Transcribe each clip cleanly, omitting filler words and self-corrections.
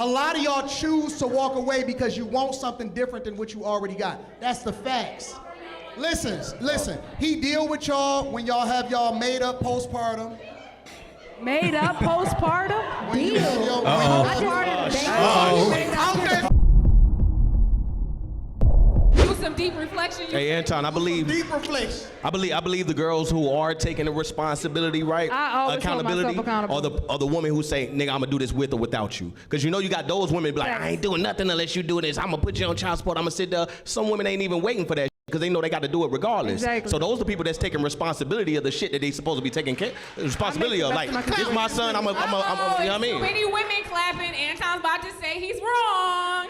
A lot of y'all choose to walk away because you want something different than what you already got. That's the facts. Listen. He deal with y'all when y'all have y'all made up postpartum. Made up postpartum? Deal. Do some deep reflection. Hey, Anton, I believe Deep reflection. I believe the girls who are taking the responsibility, right? I always hold myself accountable. or the woman who say, nigga, I'm gonna do this with or without you. Cause you know you got those women be like, I ain't doing nothing unless you do this. I'm gonna put you on child support. I'm gonna sit there. Some women ain't even waiting for that because they know they got to do it regardless. Exactly. So those are the people that's taking responsibility of the shit that they supposed to be taking responsibility of. Like, this my son, I'm you know what I mean? Too many women clapping. Anton's about to say he's wrong.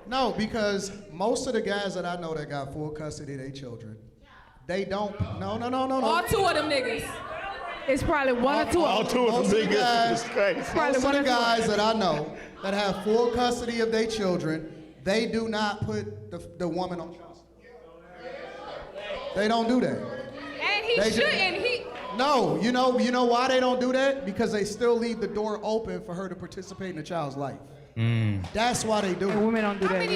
No, because most of the guys that I know that got full custody of their children, they don't. No. All two of them niggas. It's probably one or two. All two of them niggas. Most of the guys that I know that have full custody of their children, they do not put the woman on child support. They don't do that. And he shouldn't. No, you know why they don't do that? Because they still leave the door open for her to participate in the child's life. That's why they do it. And women don't do that.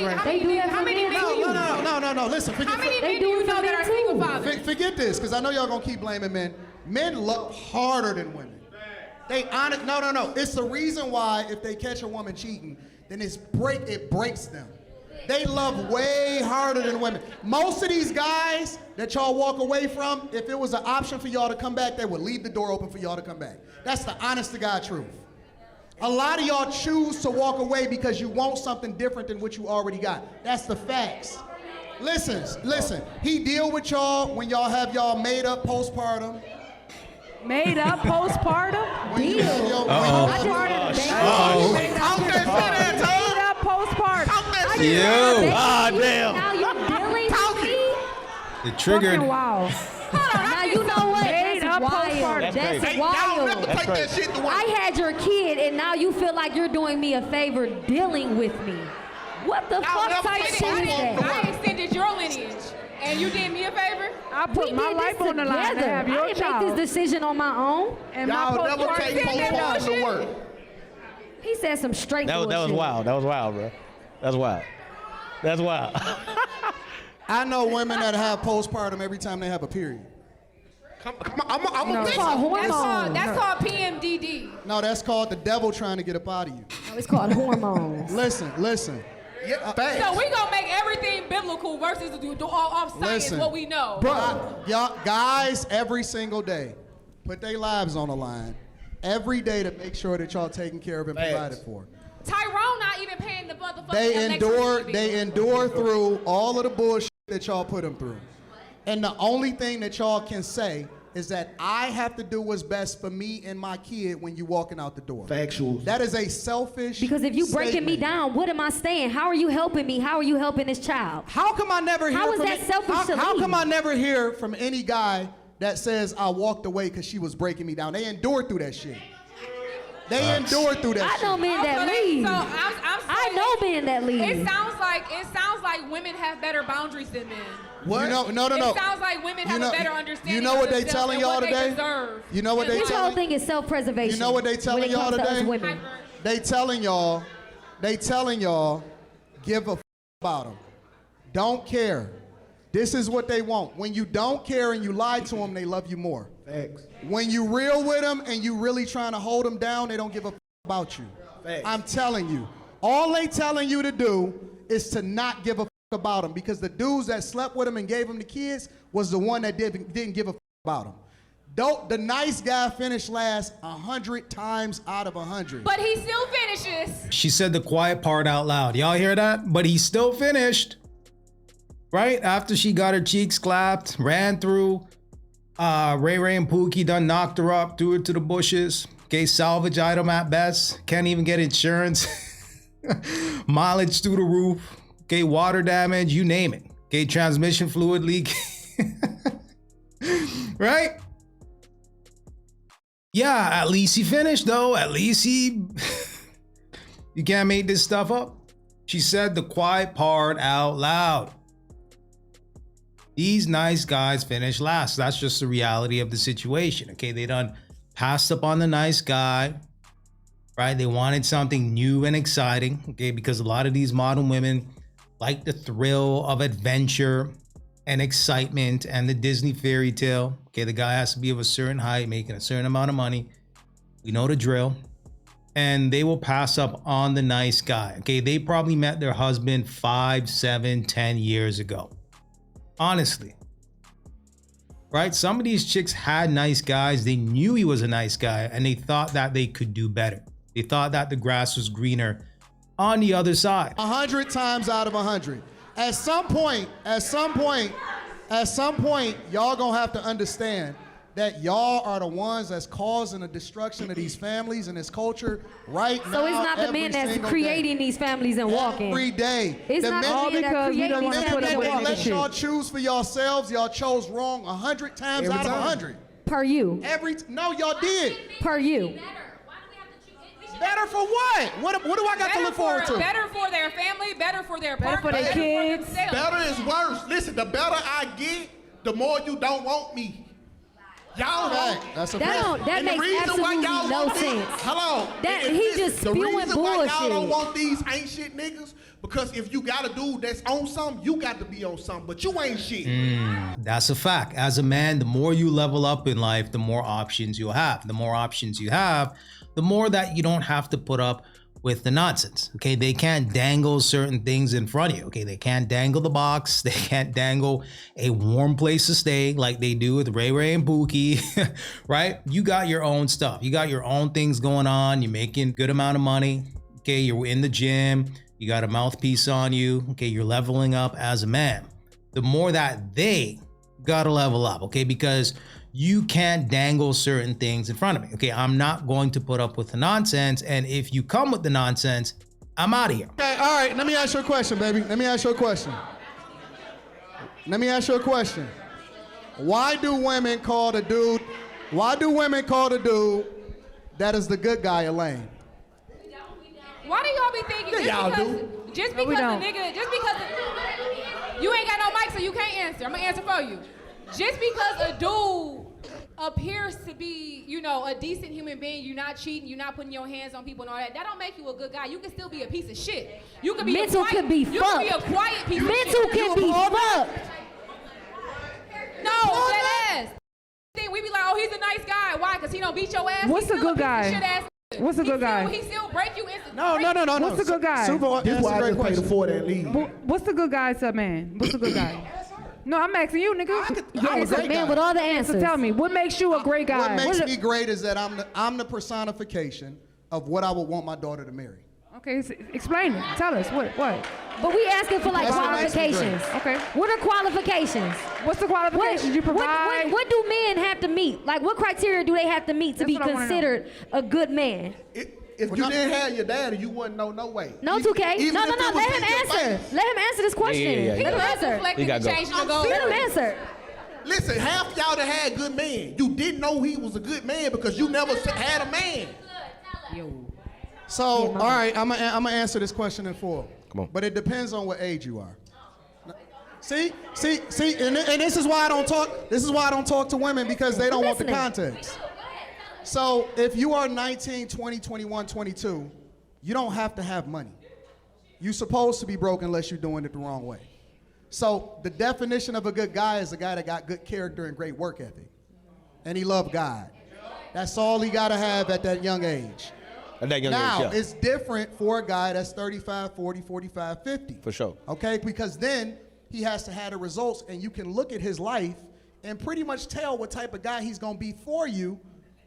How many men do you know? No. Listen, How many men do you know that are single fathers? forget this, because I know y'all gonna keep blaming men. Men love harder than women. They honest. No. It's the reason why if they catch a woman cheating, then it breaks them. They love way harder than women. Most of these guys that y'all walk away from, if it was an option for y'all to come back, they would leave the door open for y'all to come back. That's the honest to God truth. A lot of y'all choose to walk away because you want something different than what you already got. That's the facts. Listen. He deal with y'all when y'all have y'all made up postpartum. Made up postpartum? Deal. Made up postpartum. Damn. Now you're dealing with me? It triggered. Wow. Now you know what? Made up That's postpartum. wild. That's wild. I had your kid and now you feel like you're doing me a favor dealing with me. What the fuck type shit is that? I extended your lineage. And you did me a favor? I put my life on the line to have your I didn't child. make this decision on my own. And Y'all my never take postpartum to work. He said some straight bullshit. That was wild. That was wild, bro. That's wild. I know women that have postpartum every time they have a period. It's called hormones. That's called PMDD. No, that's called the devil trying to get up out of you. No, it's called hormones. Listen. So we gonna make everything biblical versus off science what we know. Bro, y'all guys every single day put their lives on the line every day to make sure that y'all taken care of and provided for. Tyrone not even paying the motherfucker. They endure through all of the bullshit that y'all put them through. And the only thing that y'all can say is that I have to do what's best for me and my kid when you walking out the door. Factual. That is a selfish Because if you breaking me statement. down, what am I saying? How are you helping me? How are you helping this child? How come I never hear How is from that selfish to how leave? come I never hear from any guy that says I walked away because she was breaking me down? They endured through that shit. They endured through that I know men that leave. So I know men that leave. It sounds like women have better boundaries than men. What? No. It sounds like women have a better understanding. You know what of they themselves telling and y'all what today? They deserve. You know what they This whole telling? thing is self-preservation. You know what they telling when it y'all comes to us today? women. They telling y'all, give a about them. Don't care. This is what they want. When you don't care and you lie to them, they love you more. Facts. When you real with them and you really trying to hold them down, they don't give a about you. Facts. I'm telling you. All they telling you to do is to not give a about them, because the dudes that slept with them and gave them the kids was the one that didn't give a about them. The nice guy finished last 100 times out of 100. But he still finishes. She said the quiet part out loud. Y'all hear that? But he still finished. Right after she got her cheeks clapped, ran through. Ray Ray and Pookie done knocked her up, threw her to the bushes. Okay, salvage item at best. Can't even get insurance. Mileage through the roof. Okay, water damage, you name it. Okay, transmission fluid leak. Right? Yeah, at least he finished though. At least he... You can't make this stuff up. She said the quiet part out loud. These nice guys finished last. That's just the reality of the situation. Okay, they done passed up on the nice guy. right? They wanted something new and exciting, okay? Because a lot of these modern women like the thrill of adventure and excitement and the Disney fairy tale. Okay, the guy has to be of a certain height, making a certain amount of money. We know the drill. And they will pass up on the nice guy. Okay, they probably met their husband 5, 7, 10 years ago. Honestly. Right? Some of these chicks had nice guys. They knew he was a nice guy and they thought that they could do better. They thought that the grass was greener on the other side. 100 times out of 100. At some point, y'all gonna have to understand that y'all are the ones that's causing the destruction of these families and this culture right now. So it's not the men that's creating these families and walking. Every day. It's the not men, the men that because you create don't these wanna put families up and with that nigga let shit. y'all choose for yourselves, y'all chose wrong 100 times out of 100. Per you. No, y'all did. Per you. Better for what? What do I got to look forward to? Better for their family, better for their Better partner, for their kids. themselves. Better is worse. Listen, the better I get, the more you don't want me. Y'all don't. That's a That fact. don't. That And the makes reason why absolutely y'all no want these- sense. Hello. That- And he listen, just the spewing reason why y'all don't bullshit. want these ain't shit niggas, because if you got a dude that's on something, you got to be on something, but you ain't shit. That's a fact. As a man, the more you level up in life, the more options you'll have. The more options you have, the more that you don't have to put up with the nonsense. Okay, they can't dangle certain things in front of you. Okay, they can't dangle the box. They can't dangle a warm place to stay like they do with Ray Ray and Pookie, right? You got your own stuff. You got your own things going on. You're making good amount of money. Okay, you're in the gym. You got a mouthpiece on you. Okay, you're leveling up as a man. The more that they gotta level up, okay, because you can't dangle certain things in front of me. Okay, I'm not going to put up with the nonsense. And if you come with the nonsense, I'm out of here. Okay, all right, let me ask you a question, baby. Let me ask you a question. Why do women call the dude that is the good guy a lame? Why do y'all be thinking Yeah, y'all just No, we because don't. a nigga, you ain't got no mic, so you can't answer. I'm gonna answer for you. Just because a dude appears to be, you know, a decent human being, you're not cheating, you're not putting your hands on people and all that, that don't make you a good guy. You can still be a piece of shit. You can be Mental a quiet, can be you can be a fucked. quiet piece of shit. Mental can be fucked. No, that ass. We be like, oh, he's a nice guy. Why? Because he don't beat your ass. What's He's a still good piece of guy? shit ass. What's a good guy? He still break you instantly. No. What's a good guy? Super, This that's why a I great just pay the question. 40 and leave. What's the good guy to a man? What's a good guy? No, I'm asking you, nigga. I'm a It's a great man guy. with all the So answers. tell me, what makes you a great guy? What makes What- me great is that I'm the personification of what I would want my daughter to marry. Okay, explain it. Tell us what. But we asking for like That's what makes me qualifications. Okay. What are qualifications? What's the qualifications you provide? What do men have to meet? Like what criteria do they have to meet to That's be what I wanna know. considered a good man? If you didn't have your daddy, you wouldn't know no way. No, 2K. Even No. if it was Let him in your answer. face. Let him answer this question. Yeah. Let him answer. Reflecting You gotta and go. changing the goal. Let him answer. Listen, half y'all that had good men, you didn't know he was a good man because you never had a man. So, all right, I'm gonna answer this question in full. Come on. But it depends on what age you are. See, and this is why I don't talk. This is why I don't talk to women, because they don't want the Listening. context. So, if you are 19, 20, 21, 22, you don't have to have money. You're supposed to be broke unless you're doing it the wrong way. So, the definition of a good guy is a guy that got good character and great work ethic, and he loved God. That's all he got to have at that young age. At that young Now, age, yeah. it's different for a guy that's 35, 40, 45, 50. For sure. Okay, because then he has to have the results, and you can look at his life and pretty much tell what type of guy he's gonna be for you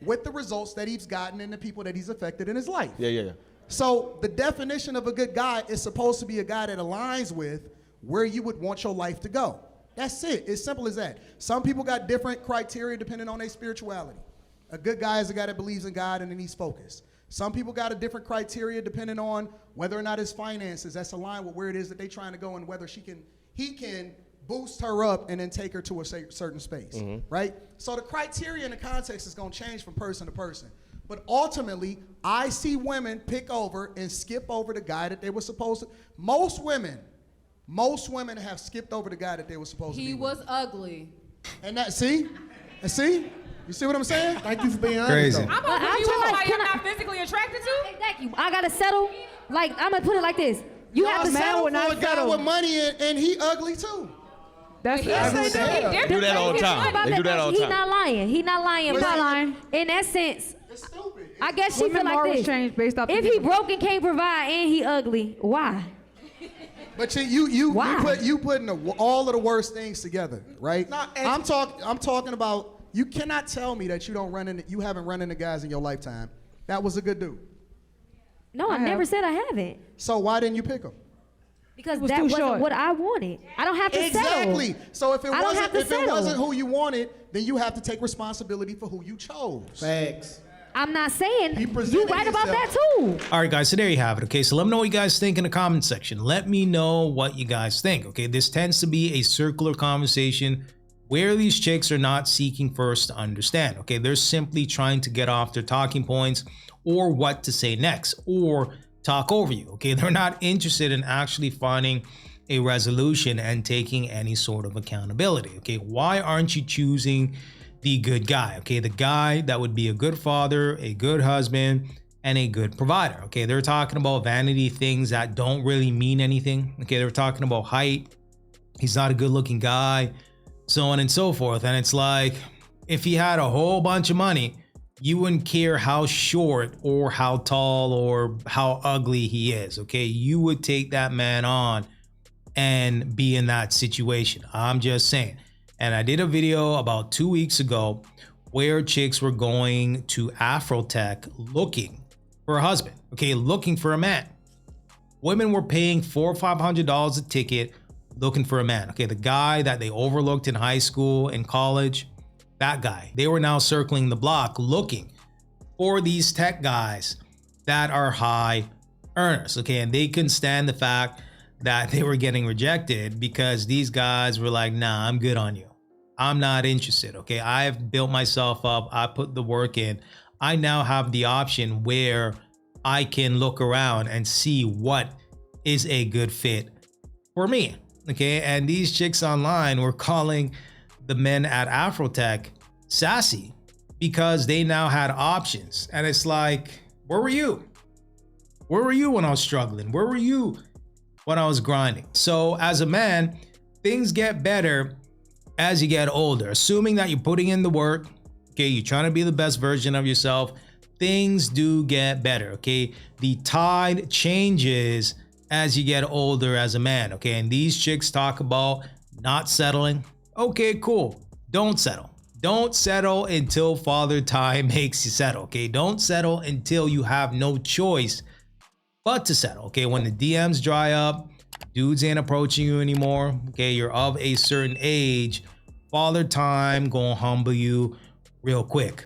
with the results that he's gotten and the people that he's affected in his life. Yeah. So the definition of a good guy is supposed to be a guy that aligns with where you would want your life to go. That's it. It's simple as that. Some people got different criteria depending on their spirituality. A good guy is a guy that believes in God and then he's focused. Some people got a different criteria depending on whether or not his finances that's aligned with where it is that they're trying to go and whether he can boost her up and then take her to a certain space, right? So the criteria and the context is going to change from person to person. But ultimately, I see women pick over and skip over the guy that they were supposed to. Most women have skipped over the guy that they were supposed to be He with. was ugly. And that, see? You see what I'm saying? Thank you for being honest. Crazy. though. I'm But gonna I put you feel with like, somebody can I'm I- not physically attracted to. Exactly. I gotta settle. Like, I'm gonna put it like this. You have to man settle. will not For a guy settle. with money and he ugly too. That's Yes, that's they what do. they Different do that all the things. time. About They do that all the He time. not lying. He not lying. He's but not lying. In that sense, It's stupid. I guess she Women feel like morals this. change based off If the he given. broke and can't provide and he ugly, why? But you Why? putting all of the worst things together, right? No, and- I'm talking about. You cannot tell me that you haven't run into guys in your lifetime. That was a good dude. No, I I never have. said I haven't. So why didn't you pick him? Because was that too wasn't short. what I wanted. I don't have to Exactly. settle. So if it I don't have wasn't to settle. who you wanted, then you have to take responsibility for who you chose. Facts. I'm not saying He you presented right about that himself. too. All right, guys, so there you have it. Okay, so let me know what you guys think in the comment section. Let me know what you guys think. Okay, this tends to be a circular conversation where these chicks are not seeking first to understand. Okay, they're simply trying to get off their talking points or what to say next or talk over you. Okay, they're not interested in actually finding a resolution and taking any sort of accountability. Okay, why aren't you choosing the good guy? Okay, the guy that would be a good father, a good husband, and a good provider. Okay, they're talking about vanity things that don't really mean anything. Okay, they're talking about height. He's not a good looking guy, so on and so forth. And it's like, if he had a whole bunch of money, you wouldn't care how short or how tall or how ugly he is. Okay, you would take that man on and be in that situation. I'm just saying. And I did a video about 2 weeks ago where chicks were going to Afrotech looking for a husband. Okay, looking for a man. Women were paying $400 or $500 a ticket looking for a man. Okay, the guy that they overlooked in high school and college, that guy. They were now circling the block looking for these tech guys that are high earners. Okay, and they couldn't stand the fact that they were getting rejected because these guys were like, nah, I'm good on you. I'm not interested. Okay, I've built myself up. I put the work in. I now have the option where I can look around and see what is a good fit for me. Okay, and these chicks online were calling the men at Afrotech sassy because they now had options. And it's like, where were you? Where were you when I was struggling? Where were you when I was grinding? So as a man, things get better as you get older, assuming that you're putting in the work. Okay, you're trying to be the best version of yourself. Things do get better. Okay, the tide changes as you get older as a man. Okay, and these chicks talk about not settling. Okay, cool. Don't settle. Don't settle until Father Time makes you settle. Okay, don't settle until you have no choice but to settle. Okay, when the DMs dry up, dudes ain't approaching you anymore. Okay, you're of a certain age, Father Time gonna humble you real quick.